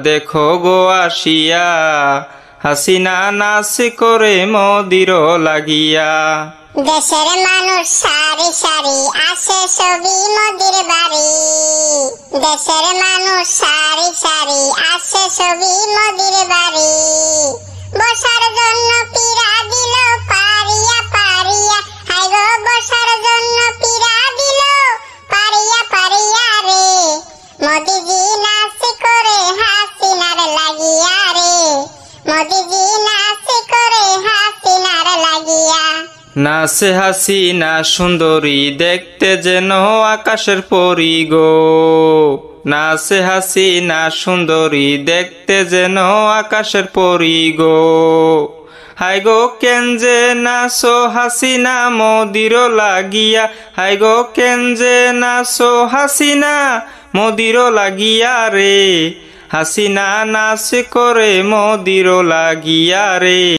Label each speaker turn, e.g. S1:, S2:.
S1: দেখো গো আসিয়া হাসিনা নাচ করে মোদির লাগিয়া।
S2: দেশের মানুষ সারি সারি আসে ছবি মোদির বাড়ি। দেশের মানুষ সারি সারি আসে ছবি মোদির বাড়ি। বসার জন্য পীড়া দিল পারিয়া পারিয়া, হাই গো বসার জন্য পীড়া দিল পারিয়া পারিয়া রে। মোদিজি নাচ করে হাসিনার লাগিয়া রে। মোদিজি নাচ করে হাসিনার লাগিয়া।
S1: নাচে হাসিনা সুন্দরী দেখতে যেন আকাশের পরী গো। নাচে হাসিনা সুন্দরী দেখতে যেন আকাশের পরী গো। হাই গো কেনজে নাচো হাসিনা মোদির লাগিয়া। হাই গো কেনজে নাচো হাসিনা মোদির লাগিয়া রে। হাসিনা নাচ করে মোদির লাগিয়া রে।